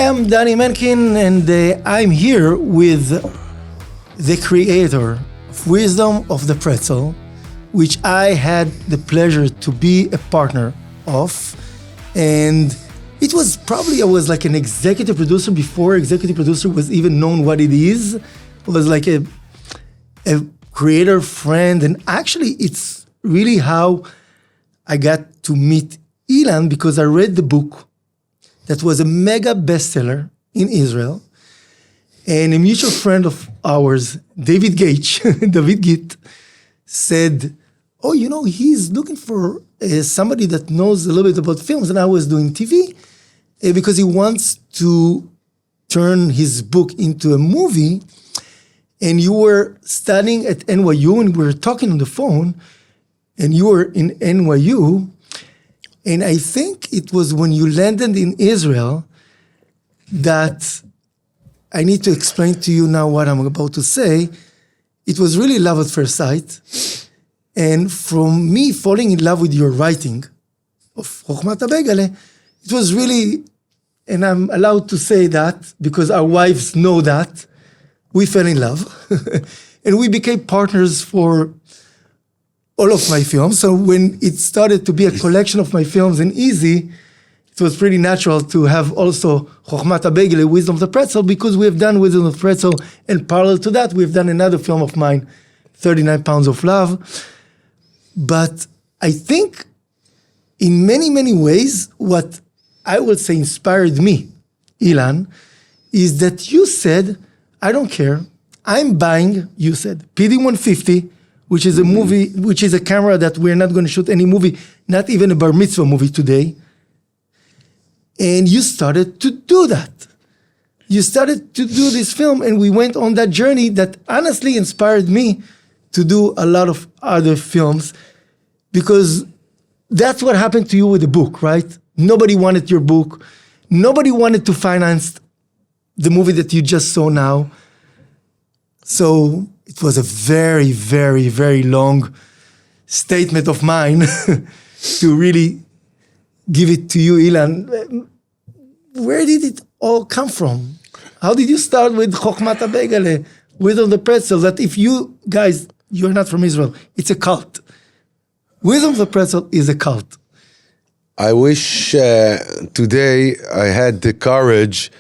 am Dani Menkin, and I'm here with the creator of Wisdom of the Pretzel, which I had the pleasure to be a partner of. And it was probably, I was like an executive producer before executive producer was even known what it is. It was like a creator friend. And actually, it's really how I got to meet Ilan, because I read the book that was a mega bestseller in Israel. And a mutual friend of ours, David Git, said, oh, you know, he's looking for somebody that knows a little bit about films. And I was doing TV because he wants to turn his book into a movie. And you were studying at NYU, and we were talking on the phone, and you were in NYU. And I think it was when you landed in Israel that I need to explain to you now what I'm about to say. It was really love at first sight. And from me falling in love with your writing of Chokhmat HaBegele, it was really, and I'm allowed to say that because our wives know that, we fell in love. And we became partners for all of my films. So when it started to be a collection of my films in Easy, it was pretty natural to have also Chokhmat HaBegele, Wisdom of the Pretzel, because we have done Wisdom of the Pretzel, and parallel to that, we've done another film of mine, 39 Pounds of Love. But I think in many, many ways, what I would say inspired me, Ilan, is that you said, I don't care, I'm buying, you said, PD-150, which is a movie, which is a camera that we're not going to shoot any movie, not even a bar mitzvah movie today. And you started to do that. You started to do this film, and we went on that journey that honestly inspired me to do a lot of other films, because that's what happened to you with the book, right? Nobody wanted your book. Nobody wanted to finance the movie that you just saw now. So it was a very, very, very long statement of mine to really give it to you, Ilan. Where did it all come from? How did you start with Chokhmat HaBegele, Wisdom of the Pretzel, that if you guys, you're not from Israel, it's a cult. Wisdom of the Pretzel is a cult. I wish today I had the courage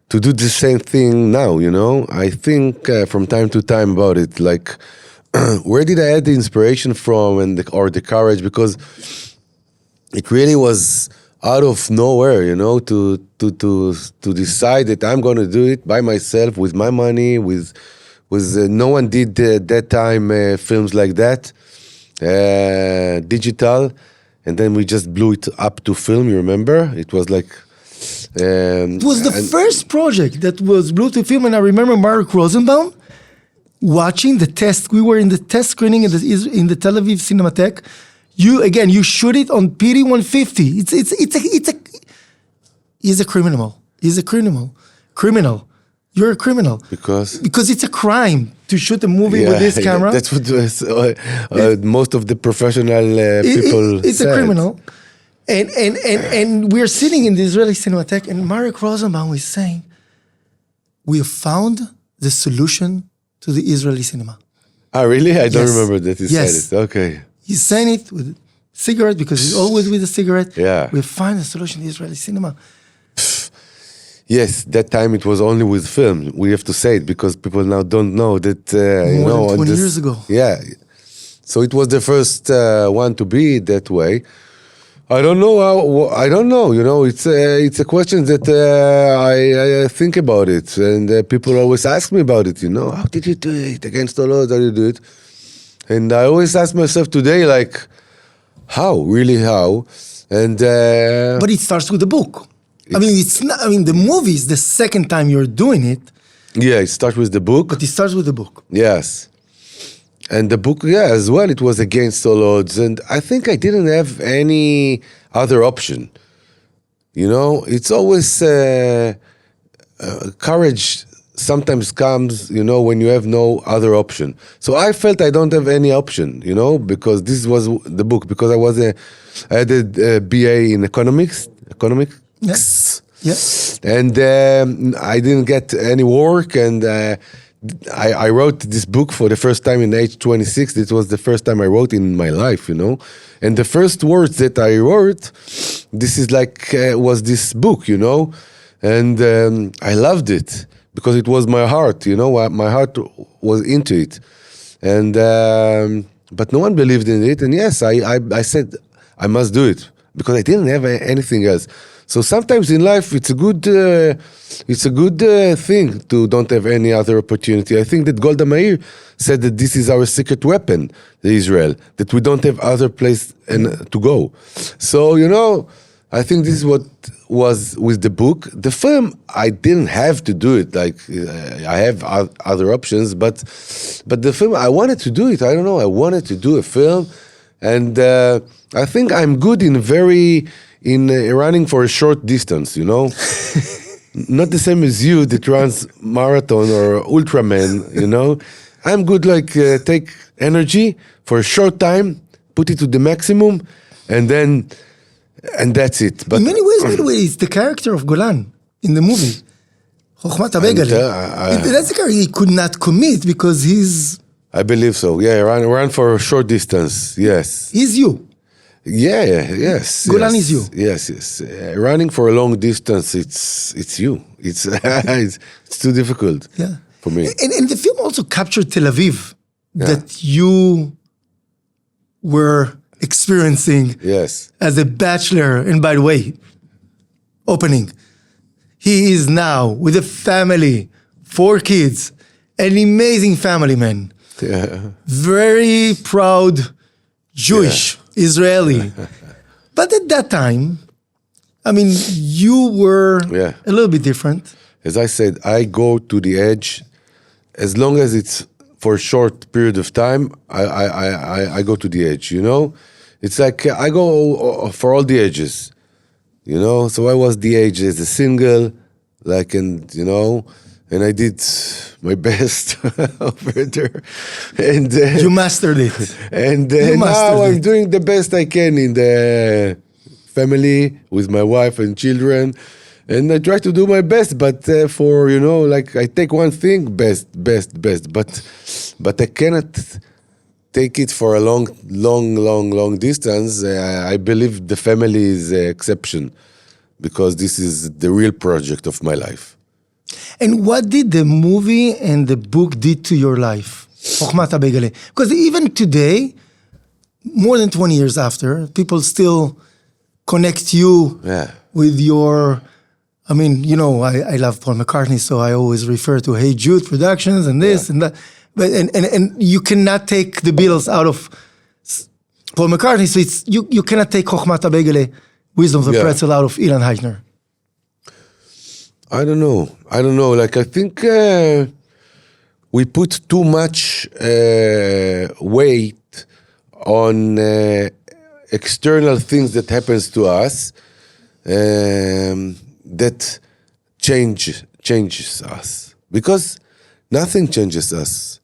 to do the same thing now, you know? I think from time to time about it, like, where did I get the inspiration from or the courage? Because it really was out of nowhere, you know, to decide that I'm going to do it by myself with my money, with no one did that time films like that, digital, and then we just blew it up to film. You remember? It was like it was the first project that was blew to film, and I remember Mark Rosenbaum watching the test. We were in the test screening in the Tel Aviv Cinematheque. You shoot it on PD-150. He's a criminal. He's a criminal. You're a criminal. Because it's a crime to shoot a movie with this camera. That's what most of the professional people It's said. a criminal. And we're sitting in the Israeli Cinematheque, and Marek Rosenbaum is saying, we have found the solution to the Israeli cinema. Ah, really? I don't remember that he said it. Okay. He's saying it with a cigarette, because he's always with a cigarette. Yeah. We find a solution to Israeli cinema. Yes, that time it was only with film. We have to say it because people now don't know that. More than 20 years ago. Yeah. So it was the first one to be that way. I don't know how. I don't know. You know, it's a question that I think about it, and people always ask me about it. You know, how did you do it against all odds? How did you do it? And I always ask myself today, like, how? Really, how? And but it starts with the book. It's not. The movie is the second time you're doing it. Yeah, it starts with the book. But it starts with the book. Yes. And the book, as well, it was against all odds. And I think I didn't have any other option. You know, it's always courage sometimes comes, you know, when you have no other option. So I felt I don't have any option, you know, because this was the book, because I had a BA in economics. Yes. Yeah. And I didn't get any work, and I wrote this book for the first time in age 26. It was the first time I wrote in my life, you know. And the first words that I wrote, this is like, was this book, you know. And I loved it because it was my heart, you know. My heart was into it. And but no one believed in it. And yes, I said I must do it because I didn't have anything else. So sometimes in life it's a good thing to don't have any other opportunity. I think that Golda Meir said that this is our secret weapon, the Israel, that we don't have other place to go. So you know, I think this is what was with the book. The film, I didn't have to do it. Like I have other options, but the film, I wanted to do it. I don't know. I wanted to do a film, and I think I'm good in running for a short distance. You know, not the same as you that runs marathon or Ultraman. You know, I'm good. Like take energy for a short time, put it to the maximum, and that's it. But in many ways, it's the character of Golan in the movie. Chokhmat HaBegele. That's the character he could not commit because he's... I believe so. Yeah, run for a short distance. Yes. He's you. Yeah, yes. Golan is you. Yes. Running for a long distance, it's you. It's it's too difficult for me. And the film also captured Tel Aviv that you were experiencing as a bachelor. And by the way, opening, he is now with a family, 4 kids, an amazing family man. Yeah. Very proud Jewish, Israeli. But at that time, I mean, you were a little bit different. As I said, I go to the edge as long as it's for a short period of time. I go to the edge, you know. It's like I go for all the edges, you know. So I was the edge as a single, and I did my best over there. And you mastered it. And now I'm doing the best I can in the family with my wife and children. And I try to do my best, but I take one thing, best. But I cannot take it for a long distance. I believe the family is an exception because this is the real project of my life. And what did the movie and the book did to your life? Chokhmat HaBegele. Because even today, more than 20 years after, people still connect you with your... I mean, I love Paul McCartney, so I always refer to Hey Jude Productions and this and that. But and you cannot take the Beatles out of Paul McCartney, so you cannot take Chokhmat HaBegele, Wisdom of the Pretzel, out of Ilan Heitner. I don't know. Like I think we put too much weight on external things that happens to us. That changes us, because nothing changes us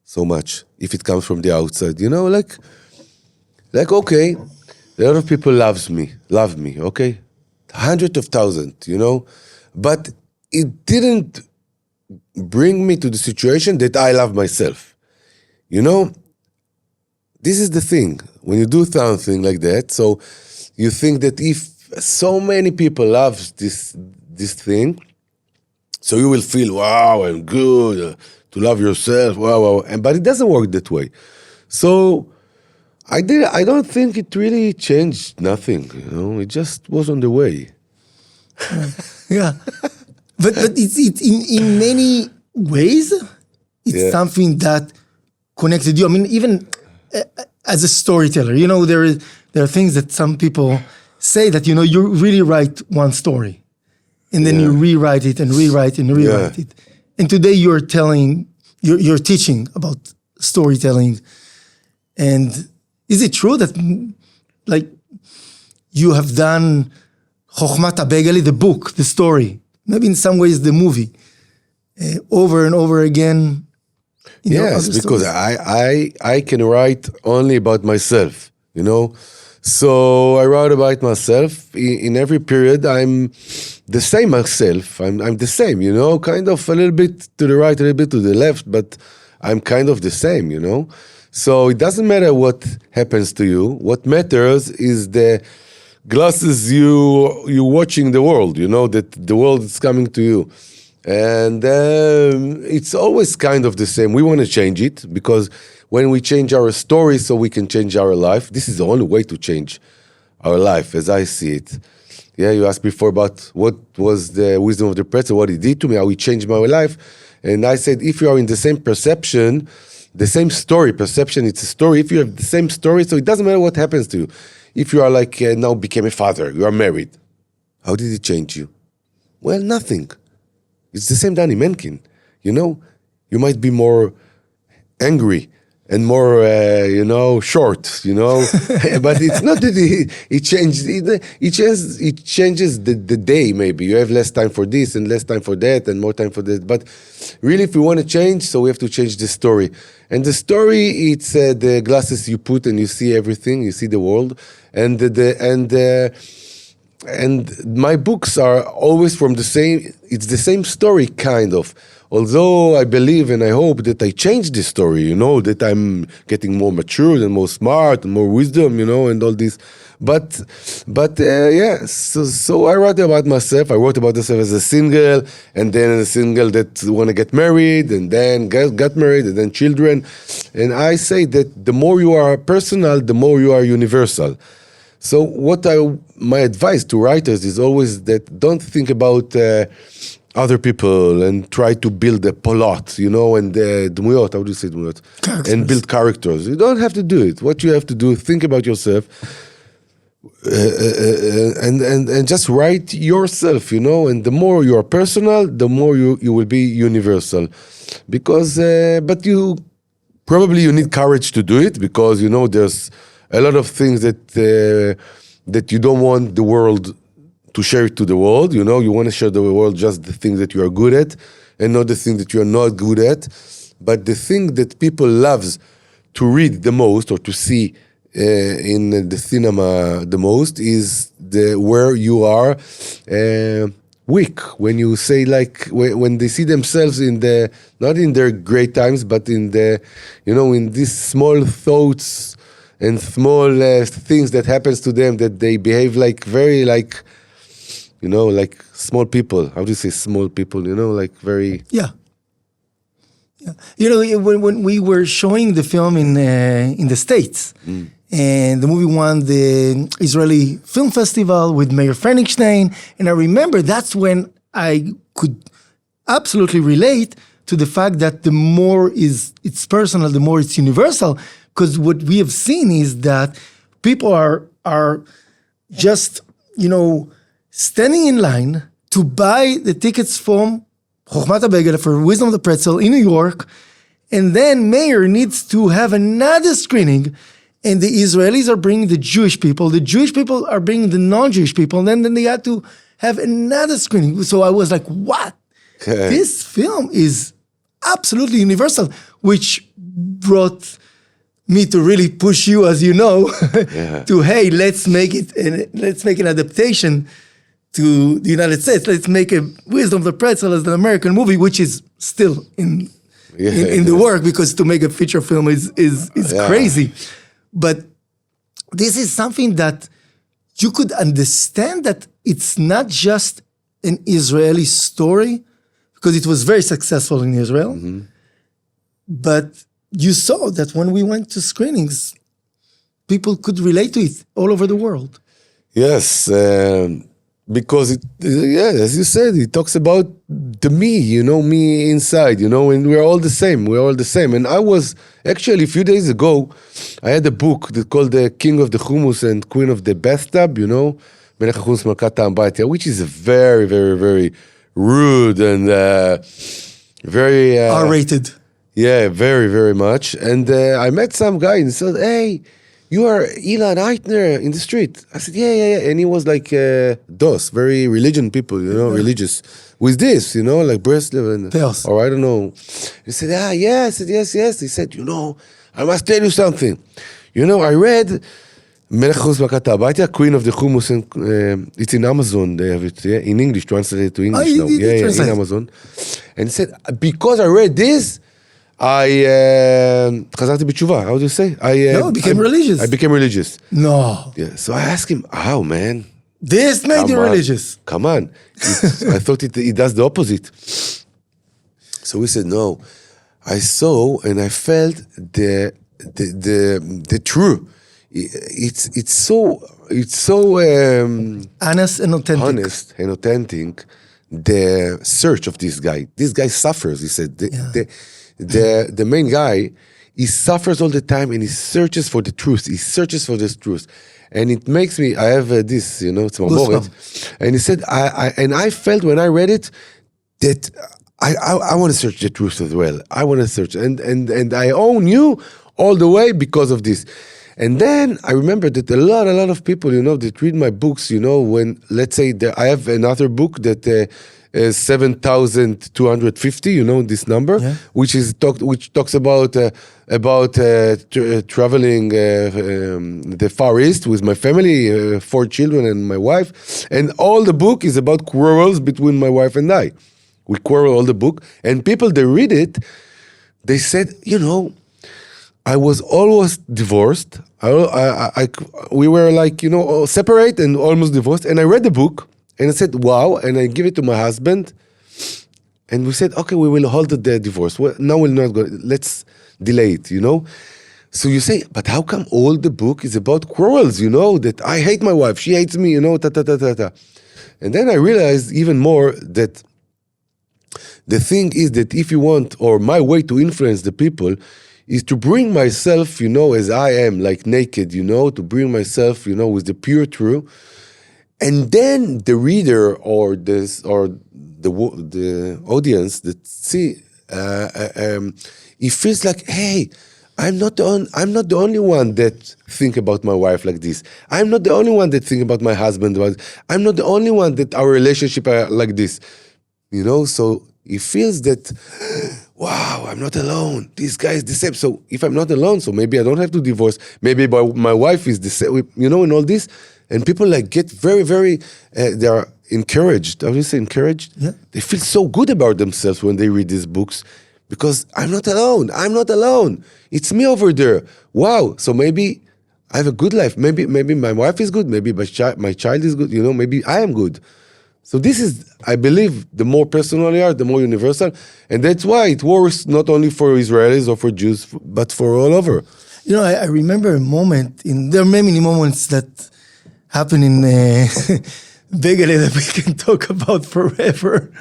so much if it comes from the outside. Like okay, a lot of people love me, okay, hundreds of thousands, but it didn't bring me to the situation that I love myself. This is the thing when you do something like that. So you think that if so many people love this thing, so you will feel, wow, I'm good, to love yourself, wow. But it doesn't work that way. So I don't think it really changed nothing, it just was on the way. Yeah. But it's in many ways, it's something that connected you. I mean, even as a storyteller, there are things that some people say that, you really write one story and then you rewrite it and rewrite it. And today you're teaching about storytelling. And is it true that you have done Chokhmat HaBegele, the book, the story, maybe in some ways the movie, over and over again? Yes, because I can write only about myself, So I wrote about myself. In every period, I'm the same myself. I'm the same, kind of a little bit to the right, a little bit to the left, but I'm kind of the same. So it doesn't matter what happens to you. What matters is the glasses you watching the world, that the world is coming to you. And it's always kind of the same. We want to change it because when we change our story so we can change our life, this is the only way to change our life as I see it. Yeah, you asked before about what was the wisdom of the pretzel, what it did to me, how it changed my life. And I said, if you are in the same perception, the same story, perception, it's a story. If you have the same story, so it doesn't matter what happens to you. If you are like now became a father, you are married, how did it change you? Well, nothing. It's the same Dani Menkin, You might be more angry and more, short, but it's not that it changed. It changes the day. Maybe you have less time for this and less time for that and more time for that. But really, if we want to change, so we have to change the story. And the story, it's the glasses you put and you see everything. You see the world, and and my books are always from the same. It's the same story, kind of. Although I believe and I hope that I change this story, that I'm getting more mature and more smart and more wisdom, and all this. But yeah, so I wrote about myself. I wrote about myself as a single, and then a single that want to get married, and then got married, and then children. And I say that the more you are personal, the more you are universal. So my advice to writers is always that don't think about other people and try to build a plot, and dmuyot, how do you say dmuyot? And build characters. You don't have to do it. What you have to do is think about yourself and just write yourself, and the more you are personal, the more you will be universal. Because, but you need courage to do it because, there's a lot of things that you don't want the world to share it to the world. You want to share the world just the things that you are good at and not the things that you are not good at. But the thing that people loves to read the most or to see in the cinema the most is where you are weak. When you say when they see themselves not in their great times, but in in these small thoughts and small things that happens to them that they behave very like small people. How do you say small people? Very... Yeah. When we were showing the film in the States, and the movie won the Israeli Film Festival with Meir Feinstein, and I remember that's when I could absolutely relate to the fact that the more it's personal, the more it's universal, because what we have seen is that people are just, standing in line to buy the tickets from Chochmat HaBegel for Wisdom of the Pretzel in New York, and then Meir needs to have another screening, and the Israelis are bringing the Jewish people are bringing the non-Jewish people, and then they had to have another screening. So I was like, what? This film is absolutely universal, which brought me to really push you, as you know, to, hey, let's make an adaptation to the United States. Let's make a Wisdom of the Pretzel as an American movie, which is still in the work, because to make a feature film is crazy. But this is something that you could understand that it's not just an Israeli story, because it was very successful in Israel. But you saw that when we went to screenings, people could relate to it all over the world. Yes, because as you said, it talks about the me, me inside, and we're all the same. We're all the same. And I was actually a few days ago, I had a book that called The King of the Hummus and Queen of the Bathtub, Melech HaHummus Malkat HaAmbatya, which is a very, very, very rude and very R-rated. Yeah, very, very much. And I met some guy and he said, hey, you are Ilan Heitner in the street. I said, yeah. And he was like DOS, very religion people, religious. With this, like Breslev and... Theos. Or I don't know. He said, yeah. I said, yes. He said, I must tell you something. I read Melech Hummus Makat Habayta, Queen of the Hummus, and it's in Amazon. They have it in English, translated to English now. In Amazon. And he said, because I read this, חזרתי בתשובה. How do you say? Became religious. I became religious. No. Yeah. So I asked him, how, man? This made you religious. Come on. I thought it does the opposite. So he said, no. I saw and I felt the true. It's so honest and authentic. Honest and authentic. The search of this guy. This guy suffers. He said the main guy, he suffers all the time and he searches for the truth. He searches for this truth. And it makes me, I have this, it's Mamoret. And he said, I felt when I read it that I want to search the truth as well. I want to search. And I own you all the way because of this. And then I remember that a lot of people, that read my books, when, let's say, I have another book that is 7,250, this number, which talks about traveling the Far East with my family, 4 children and my wife. And all the book is about quarrels between my wife and I. We quarrel all the book. And people, they read it, they said, I was almost divorced. We were like, separate and almost divorced. And I read the book and I said, wow. And I give it to my husband. And we said, okay, we will hold the divorce. Well, now we'll not go. Let's delay it, So you say, but how come all the book is about quarrels, that I hate my wife, she hates me, ta. And then I realized even more that the thing is that if you want, or my way to influence the people is to bring myself, as I am, like naked, to bring myself, with the pure truth. And then the reader or the audience that see, it feels like, hey, I'm not the only one that think about my wife like this. I'm not the only one that think about my husband. I'm not the only one that our relationship are like this. So it feels that, wow, I'm not alone. This guy is the same. So if I'm not alone, so maybe I don't have to divorce. Maybe my wife is the same, and all this. And people get very, very, they are encouraged. How do you say encouraged? Yeah. They feel so good about themselves when they read these books because I'm not alone. I'm not alone. It's me over there. Wow. So maybe I have a good life. Maybe my wife is good. Maybe my child is good. Maybe I am good. So this is, I believe, the more personal you are, the more universal. And that's why it works not only for Israelis or for Jews, but for all over. I remember a moment, there are many moments that happen in Begele that we can talk about forever.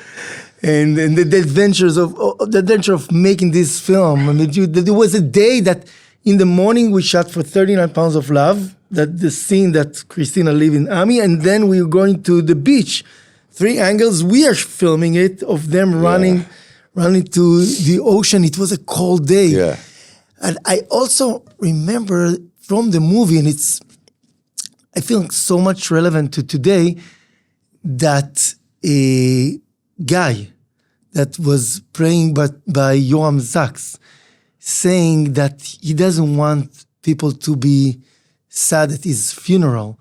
And the adventure of making this film. There was a day that in the morning we shot for 39 Pounds of Love, that the scene that Christina lived in Ami, and then we were going to the beach. 3 angles, we are filming it of them running to the ocean. It was a cold day. Yeah. And I also remember from the movie, and I feel so much relevant to today, that a guy that was praying by Yoram Zaks, saying that he doesn't want people to be sad at his funeral.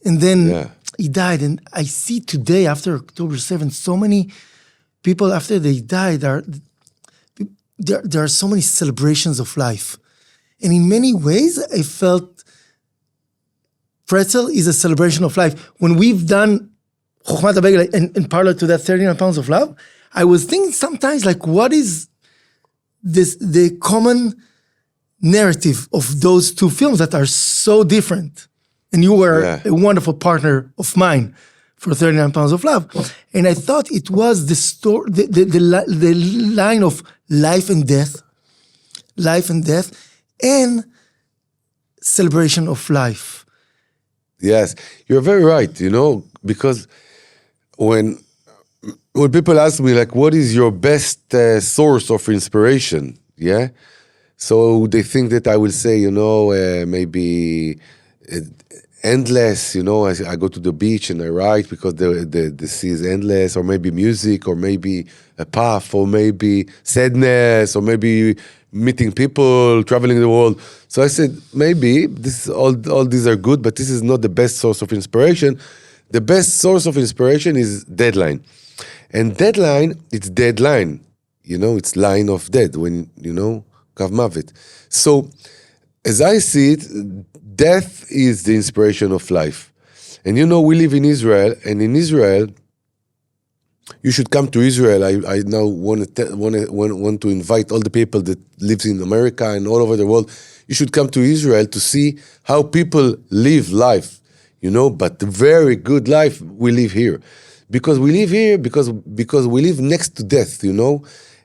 And then he died. And I see today, after October 7th, so many people, after they died, there are so many celebrations of life. And in many ways, I felt Pretzel is a celebration of life. When we've done Chokhmat HaBegel and parallel to that 39 Pounds of Love, I was thinking sometimes, what is the common narrative of those 2 films that are so different? And you were a wonderful partner of mine for 39 Pounds of Love. And I thought it was the story, the line of life and death, and celebration of life. Yes, you're very right, because when people ask me, what is your best source of inspiration? Yeah. So they think that I will say, maybe endless, I go to the beach and I write because the sea is endless, or maybe music, or maybe a path, or maybe sadness, or maybe meeting people, traveling the world. So I said, maybe this all these are good, but this is not the best source of inspiration. The best source of inspiration is deadline. And deadline, it's deadline. It's line of dead, when, Kav Mavet. So, as I see it, death is the inspiration of life. And we live in Israel, and in Israel, you should come to Israel. I now want to invite all the people that live in America and all over the world. You should come to Israel to see how people live life, but the very good life we live here. Because we live here, because we live next to death,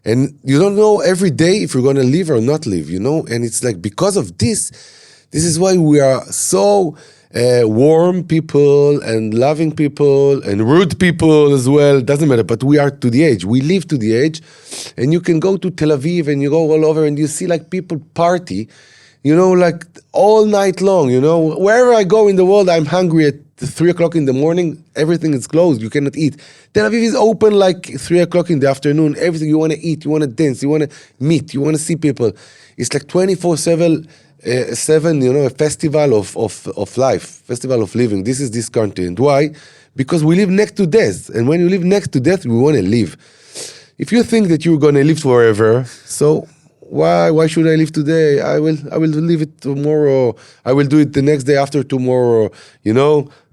and you don't know every day if you're going to live or not live, and it's like, because of this is why we are so warm people and loving people and rude people as well. Doesn't matter, but we are to the age. We live to the age, and you can go to Tel Aviv and you go all over and you see like people party, like all night long, Wherever I go in the world, I'm hungry at 3 o'clock in the morning, everything is closed, you cannot eat. Tel Aviv is open like 3 o'clock in the afternoon, everything, you want to eat, you want to dance, you want to meet, you want to see people. It's like 24/7, a festival of life, festival of living. This is this country. And why? Because we live next to death. And when you live next to death, we want to live. If you think that you're going to live forever, so why should I live today? I will live it tomorrow. I will do it the next day after tomorrow,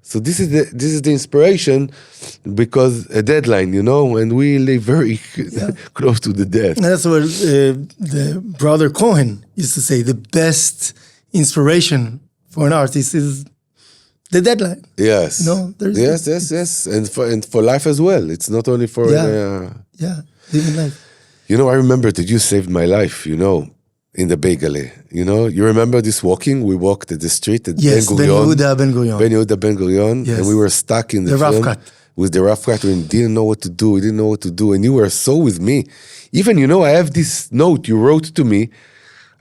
So this is the inspiration, because a deadline, and we live very close to the death. And that's what the brother Cohen used to say. The best inspiration for an artist is the deadline. Yes. Yes. And for life as well. It's not only for living life. I remember that you saved my life, in the Beigale. You remember this walking? We walked at the street at Ben Yehuda Ben Gurion. Yes. And we were stuck in the rough cut. With the rough cut. We didn't know what to do. We didn't know what to do. And you were so with me. Even, I have this note you wrote to me.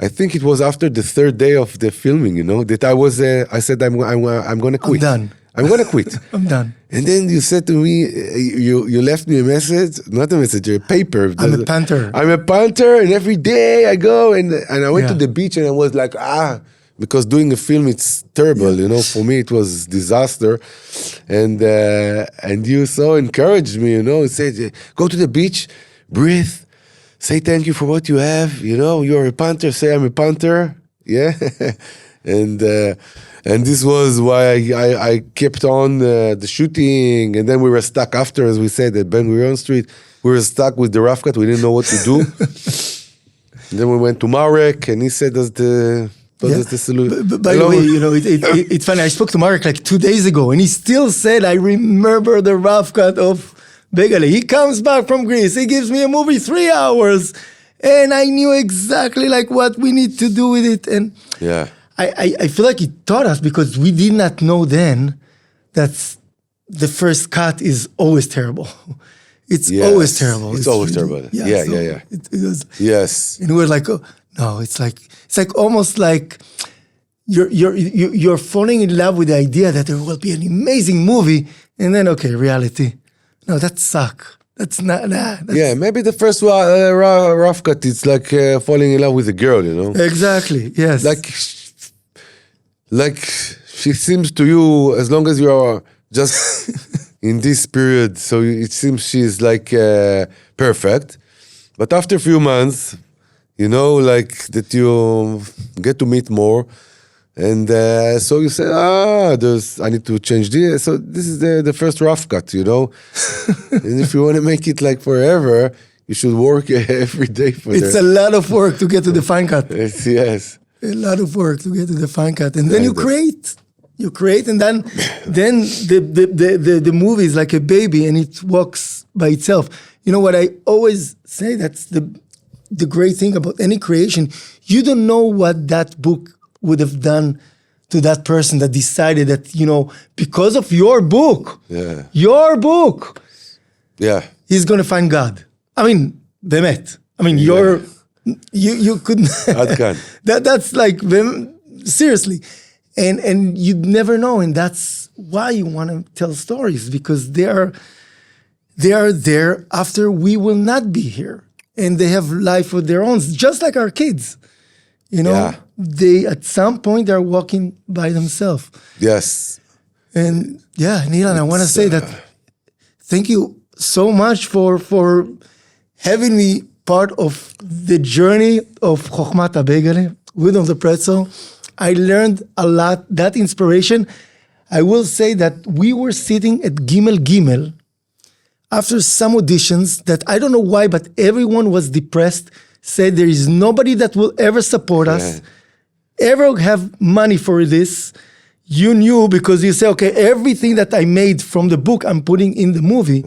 I think it was after the 3rd day of the filming, that I said, I'm going to quit. I'm done. I'm going to quit. I'm done. And then you said to me, you left me a message, not a message, a paper. I'm a panther. I'm a panther, and every day I go, and I went to the beach, and I was like, because doing a film, it's terrible, For me, it was disaster. And you so encouraged me, said, go to the beach, breathe, say thank you for what you have, you're a panther, say I'm a panther. Yeah. And this was why I kept on the shooting, and then we were stuck after, as we said, at Ben Gurion Street. We were stuck with the rough cut. We didn't know what to do. And then we went to Marek, and he said, "That's the solution." By the way, it's funny. I spoke to Marek like 2 days ago, and he still said, "I remember the rough cut of Beigale." He comes back from Greece. He gives me a movie 3 hours, and I knew exactly like what we need to do with it. And I feel like he taught us, because we did not know then that the first cut is always terrible. It's always terrible. It's always terrible. Yeah. It was, yes. And we were like, oh, no, it's like almost like you're falling in love with the idea that there will be an amazing movie, and then reality. No, that sucks. That's not. Maybe the first rough cut, it's like falling in love with a girl, Exactly. Yes. Like she seems to you, as long as you are just in this period, so it seems she's like perfect. But after a few months, like that you get to meet more, and so you say, I need to change this. So this is the first rough cut, And if you want to make it like forever, you should work every day for it. It's a lot of work to get to the fine cut. Yes. A lot of work to get to the fine cut, and then you create, and then the movie is like a baby, and it walks by itself. What I always say, that's the great thing about any creation. You don't know what that book would have done to that person that decided that, because of your book, he's going to find God. I mean, bemet. You couldn't. Adkan. That's like, seriously. and you'd never know, and that's why you want to tell stories, because they are there after we will not be here, and they have life of their own, just like our kids. Yeah. They at some point are walking by themselves. Yes. And yeah, Ilan, I want to say that thank you so much for having me part of the journey of Chokhmat HaBegele, Wisdom of the Pretzel. I learned a lot, that inspiration. I will say that we were sitting at Gimel Gimel after some auditions that I don't know why, but everyone was depressed, said there is nobody that will ever support us, ever have money for this. You knew because you say, okay, everything that I made from the book, I'm putting in the movie.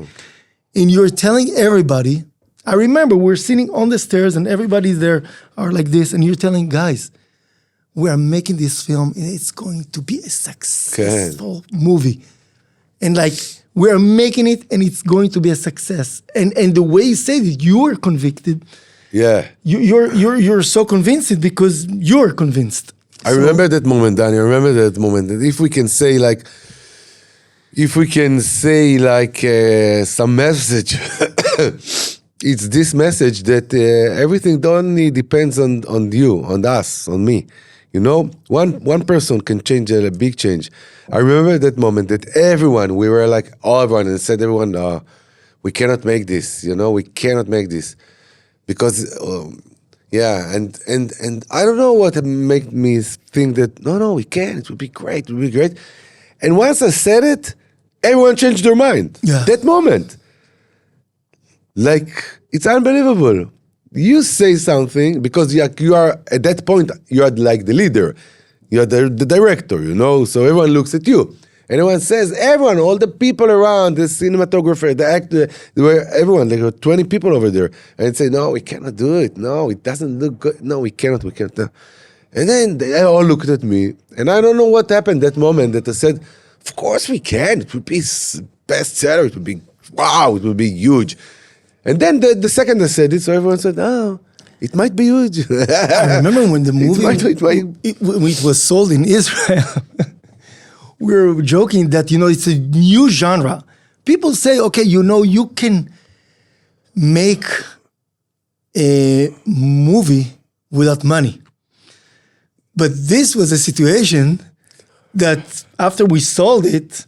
And you're telling everybody, I remember we're sitting on the stairs and everybody there are like this. And you're telling guys, we are making this film and it's going to be a successful movie. And like, we are making it and it's going to be a success. And the way you said it, you were convicted. Yeah. You're so convinced because you're convinced. I remember that moment, Dani. I remember that moment. That if we can say some message, it's this message that everything only depends on you, on us, on me. One person can change a big change. I remember that moment that we were like everyone, and said everyone, we cannot make this. We cannot make this because. And I don't know what made me think that, no, we can, it would be great. And once I said it, everyone changed their mind. Yeah. That moment. Like, it's unbelievable. You say something, because you are, at that point, you are like the leader. You are the director, so everyone looks at you. And everyone says, all the people around, the cinematographer, the actor, everyone, there were 20 people over there. And say, no, we cannot do it. No, it doesn't look good. No, we cannot. No. And then they all looked at me. And I don't know what happened that moment that I said, of course we can. It would be bestseller. It would be, wow, it would be huge. And then the second I said it, so everyone said, oh, it might be huge. I remember when the movie, when it was sold in Israel. We were joking that, it's a new genre. People say, okay, you can make a movie without money. But this was a situation that after we sold it,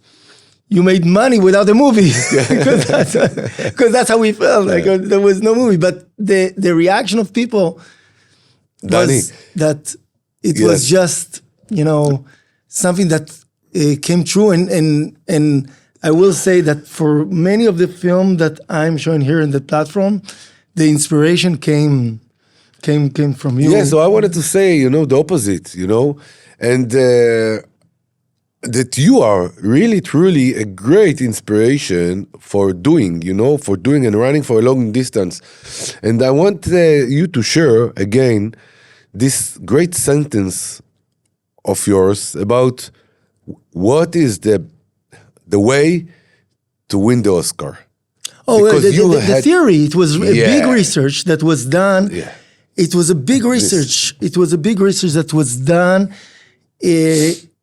you made money without a movie. Because that's how we felt. Like there was no movie. But the reaction of people was that it was just, something that came true, and I will say that for many of the film that I'm showing here in the platform, the inspiration came from you. Yeah, so I wanted to say, the opposite, and that you are really, truly a great inspiration for doing and running for a long distance. And I want you to share again this great sentence of yours about what is the way to win the Oscar? Oh, the theory. It was a big research that was done. Yeah. It was a big research. It was a big research that was done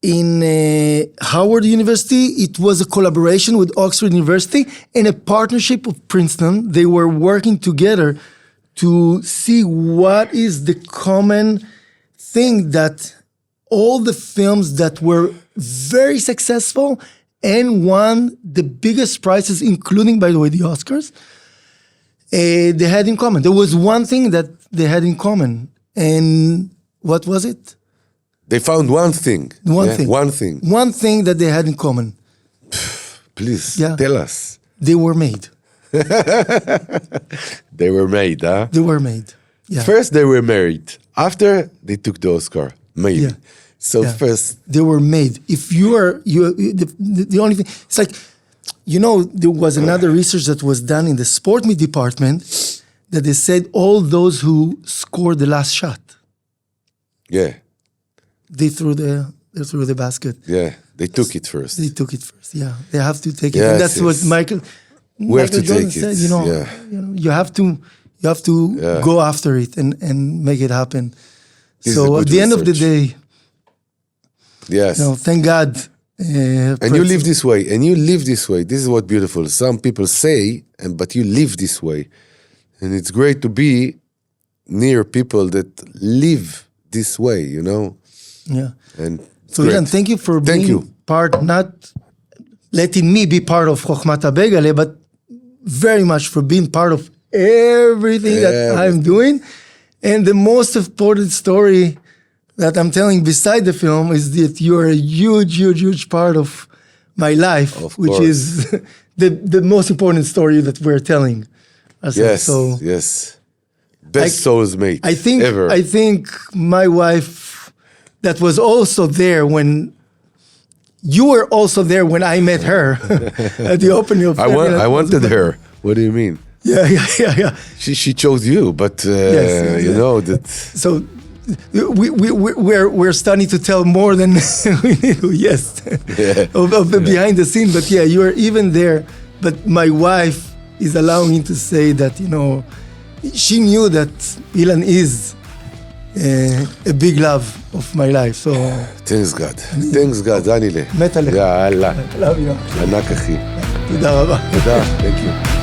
in Howard University. It was a collaboration with Oxford University and a partnership with Princeton. They were working together to see what is the common thing that all the films that were very successful and won the biggest prizes, including, by the way, the Oscars, they had in common. There was one thing that they had in common. And what was it? They found one thing. One thing. One thing. One thing that they had in common. Please, tell us. They were made. They were made, huh? They were made. Yeah. First, they were married. After, they took the Oscar. Made. Yeah. So first, they were made. If the only thing, it's like, there was another research that was done in the sport meet department that they said all those who scored the last shot. Yeah. They threw the basket. Yeah, they took it first. They took it first. Yeah, they have to take it. Yes, and that's what Michael Jordan said. You have to go after it and make it happen. So at the end of the day, Yes. Thank God. And you live this way. This is what's beautiful. Some people say, but you live this way. And it's great to be near people that live this way, Yeah. And so, Ilan, thank you for being part, not letting me be part of Chokhmat HaBegale, but very much for being part of everything that I'm doing. And the most important story that I'm telling beside the film is that you are a huge, huge, huge part of my life, which is the most important story that we're telling. Yes, yes. Best soulmate ever. I think my wife, that was also there when you were also there when I met her at the opening of. I wanted her. What do you mean? Yeah. She chose you, but you know that. So we're starting to tell more than we need to. Yes, of the behind the scene. But yeah, you are even there. But my wife is allowing me to say that she knew that Ilan is a big love of my life. So thanks God, Dani. מת עליך. יאללה. love you. ענק אחי. תודה רבה. תודה, thank you.